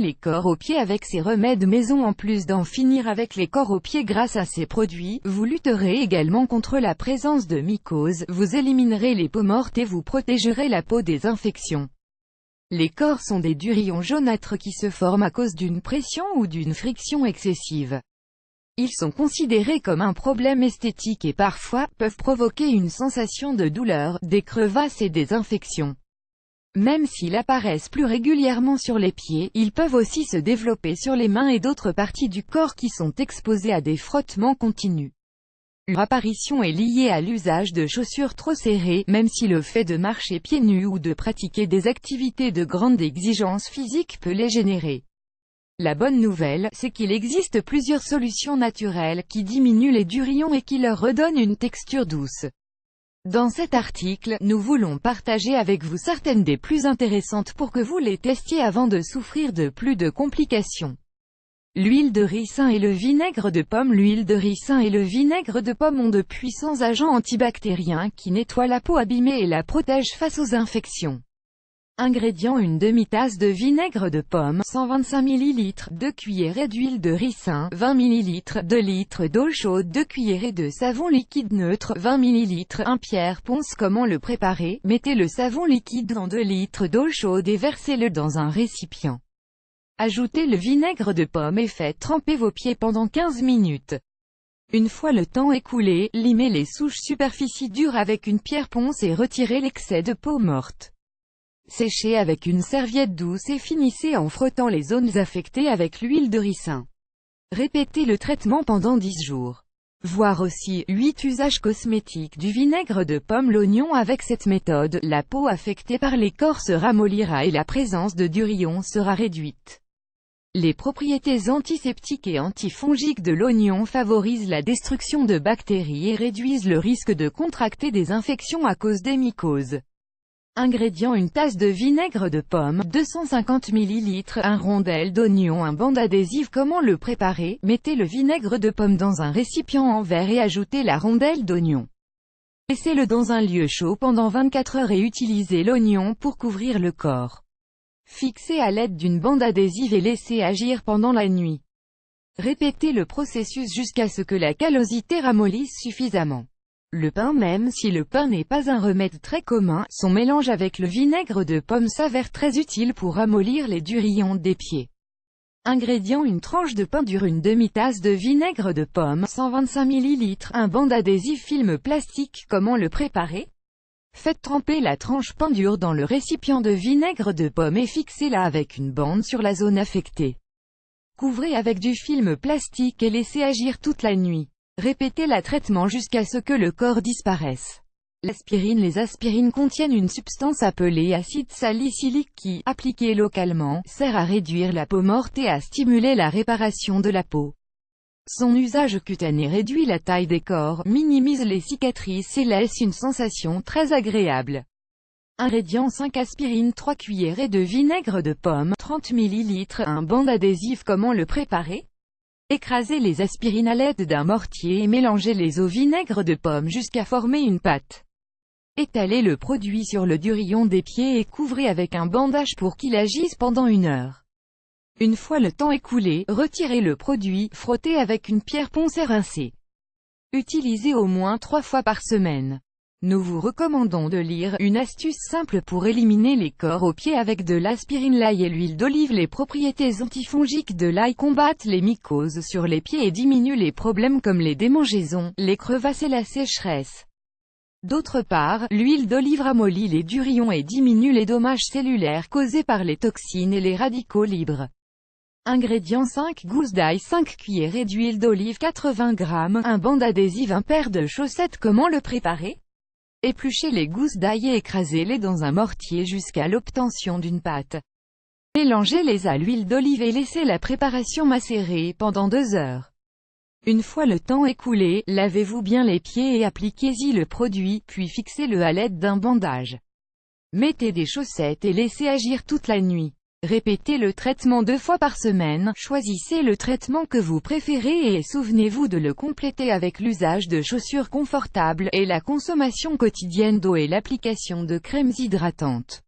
les corps aux pieds avec ces remèdes maison. En plus d'en finir avec les corps aux pieds grâce à ces produits, vous lutterez également contre la présence de mycoses, vous éliminerez les peaux mortes et vous protégerez la peau des infections. Les corps sont des durillons jaunâtres qui se forment à cause d'une pression ou d'une friction excessive. Ils sont considérés comme un problème esthétique et parfois, peuvent provoquer une sensation de douleur, des crevasses et des infections. Même s'ils apparaissent plus régulièrement sur les pieds, ils peuvent aussi se développer sur les mains et d'autres parties du corps qui sont exposées à des frottements continus. Leur apparition est liée à l'usage de chaussures trop serrées, même si le fait de marcher pieds nus ou de pratiquer des activités de grande exigence physique peut les générer. La bonne nouvelle, c'est qu'il existe plusieurs solutions naturelles qui diminuent les durillons et qui leur redonnent une texture douce. Dans cet article, nous voulons partager avec vous certaines des plus intéressantes pour que vous les testiez avant de souffrir de plus de complications. L'huile de ricin et le vinaigre de pomme. L'huile de ricin et le vinaigre de pomme ont de puissants agents antibactériens qui nettoient la peau abîmée et la protègent face aux infections. Ingrédients: une demi-tasse de vinaigre de pomme, 125 ml, 2 cuillerées d'huile de ricin, 20 ml, 2 litres d'eau chaude, 2 cuillerées de savon liquide neutre, 20 ml, 1 pierre ponce. Comment le préparer? Mettez le savon liquide dans 2 litres d'eau chaude et versez-le dans un récipient. Ajoutez le vinaigre de pomme et faites tremper vos pieds pendant 15 minutes. Une fois le temps écoulé, limez les souches superficie dure avec une pierre ponce et retirez l'excès de peau morte. Séchez avec une serviette douce et finissez en frottant les zones affectées avec l'huile de ricin. Répétez le traitement pendant 10 jours. Voir aussi, 8 usages cosmétiques du vinaigre de pomme. L'oignon. Avec cette méthode, la peau affectée par les corps se ramollira et la présence de durillons sera réduite. Les propriétés antiseptiques et antifongiques de l'oignon favorisent la destruction de bactéries et réduisent le risque de contracter des infections à cause des mycoses. Ingrédients: une tasse de vinaigre de pomme, 250 ml, un rondelle d'oignon, un bande adhésive. Comment le préparer? Mettez le vinaigre de pomme dans un récipient en verre et ajoutez la rondelle d'oignon. Laissez-le dans un lieu chaud pendant 24 heures et utilisez l'oignon pour couvrir le corps. Fixez à l'aide d'une bande adhésive et laissez agir pendant la nuit. Répétez le processus jusqu'à ce que la callosité ramollisse suffisamment. Le pain. Même si le pain n'est pas un remède très commun, son mélange avec le vinaigre de pomme s'avère très utile pour ramollir les durillons des pieds. Ingrédients: une tranche de pain dur, une demi-tasse de vinaigre de pomme, 125 ml, un bande adhésive film plastique. Comment le préparer? Faites tremper la tranche pain dur dans le récipient de vinaigre de pomme et fixez-la avec une bande sur la zone affectée. Couvrez avec du film plastique et laissez agir toute la nuit. Répétez le traitement jusqu'à ce que le corps disparaisse. L'aspirine. Les aspirines contiennent une substance appelée acide salicylique qui, appliquée localement, sert à réduire la peau morte et à stimuler la réparation de la peau. Son usage cutané réduit la taille des corps, minimise les cicatrices et laisse une sensation très agréable. Ingrédients: 5 aspirines, 3 cuillerées de vinaigre de pomme, 30 ml, un bande adhésive. Comment le préparer? Écrasez les aspirines à l'aide d'un mortier et mélangez-les au vinaigre de pomme jusqu'à former une pâte. Étalez le produit sur le durillon des pieds et couvrez avec un bandage pour qu'il agisse pendant 1 heure. Une fois le temps écoulé, retirez le produit, frottez avec une pierre ponce et rincez. Utilisez au moins 3 fois par semaine. Nous vous recommandons de lire « Une astuce simple pour éliminer les corps aux pieds avec de l'aspirine, l'ail et l'huile d'olive ». Les propriétés antifongiques de l'ail combattent les mycoses sur les pieds et diminuent les problèmes comme les démangeaisons, les crevasses et la sécheresse. D'autre part, l'huile d'olive ramollit les durillons et diminue les dommages cellulaires causés par les toxines et les radicaux libres. Ingrédients: 5 gousses d'ail, 5 cuillerées d'huile d'olive, 80 g, un bande adhésive, un paire de chaussettes. Comment le préparer? Épluchez les gousses d'ail et écrasez-les dans un mortier jusqu'à l'obtention d'une pâte. Mélangez-les à l'huile d'olive et laissez la préparation macérer pendant 2 heures. Une fois le temps écoulé, lavez-vous bien les pieds et appliquez-y le produit, puis fixez-le à l'aide d'un bandage. Mettez des chaussettes et laissez agir toute la nuit. Répétez le traitement 2 fois par semaine, choisissez le traitement que vous préférez et souvenez-vous de le compléter avec l'usage de chaussures confortables et la consommation quotidienne d'eau et l'application de crèmes hydratantes.